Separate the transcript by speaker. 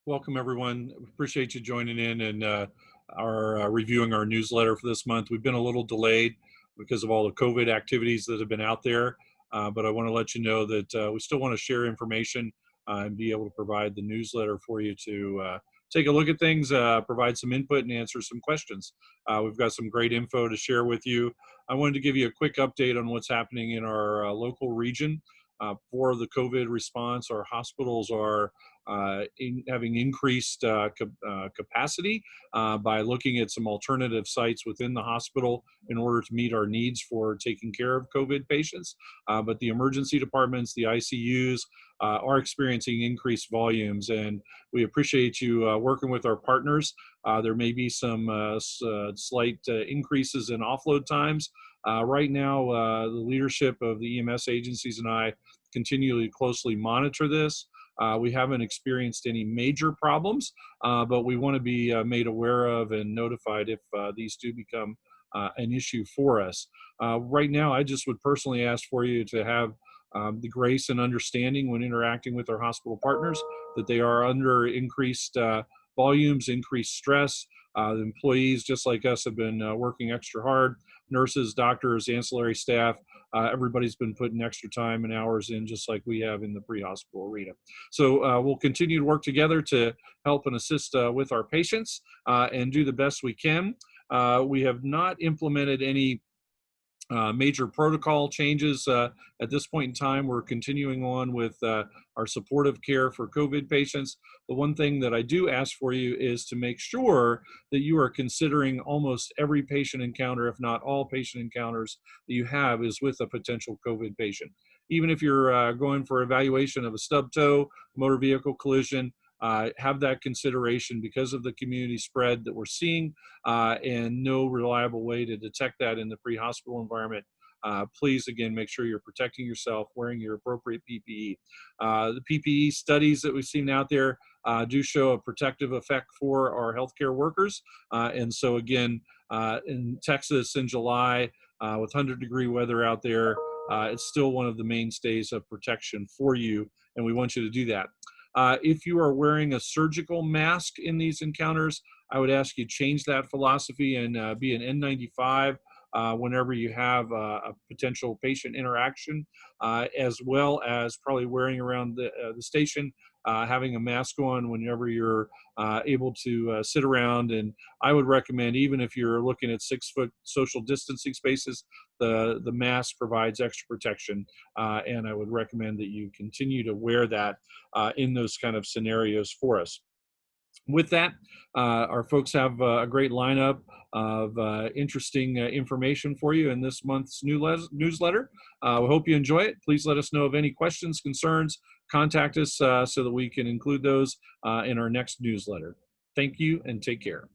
Speaker 1: Welcome, everyone. Appreciate you joining in and our reviewing our newsletter for this month. We've been a little delayed because of all the COVID activities that have been out there, but I want to let you know that we still want to share information and be able to provide the newsletter for you to take a look at things, provide some input, and answer some questions. We've got some great info to share with you. I wanted to give you a quick update on what's happening in our local region. For the COVID response, our hospitals are having increased capacity by looking at some alternative sites within the hospital in order to meet our needs for taking care of COVID patients. But the emergency departments, the ICUs, are experiencing increased volumes, and we appreciate you working with our partners. There may be some slight increases in offload times. Right now, the leadership of the EMS agencies and I continually closely monitor this. We haven't experienced any major problems, but we want to be made aware of and notified if these do become an issue for us. Right now, I just would personally ask for you to have the grace and understanding when interacting with our hospital partners that they are under increased volumes, increased stress. The employees, just like us, have been working extra hard. Nurses, doctors, ancillary staff, everybody's been putting extra time and hours in, just like we have in the pre-hospital arena. So we'll continue to work together to help and assist with our patients and do the best we can. We have not implemented any major protocol changes at this point in time. We're continuing on with our supportive care for COVID patients. The one thing that I do ask for you is to make sure that you are considering almost every patient encounter, if not all patient encounters that you have, is with a potential COVID patient. Even if you're going for evaluation of a stub toe, motor vehicle collision, have that consideration because of the community spread that we're seeing and no reliable way to detect that in the pre-hospital environment. Please, again, make sure you're protecting yourself, wearing your appropriate PPE. The PPE studies that we've seen out there do show a protective effect for our healthcare workers. And so, again, in Texas in July, with 100-degree weather out there, it's still one of the mainstays of protection for you, and we want you to do that. If you are wearing a surgical mask in these encounters, I would ask you change that philosophy and be an N95 whenever you have a potential patient interaction, as well as probably wearing around the station, having a mask on whenever you're able to sit around. And I would recommend, even if you're looking at 6-foot social distancing spaces, the mask provides extra protection. And I would recommend that you continue to wear that in those kind of scenarios for us. With that, our folks have a great lineup of interesting information for you in this month's newsletter. We hope you enjoy it. Please let us know of any questions, concerns. Contact us so that we can include those in our next newsletter. Thank you and take care.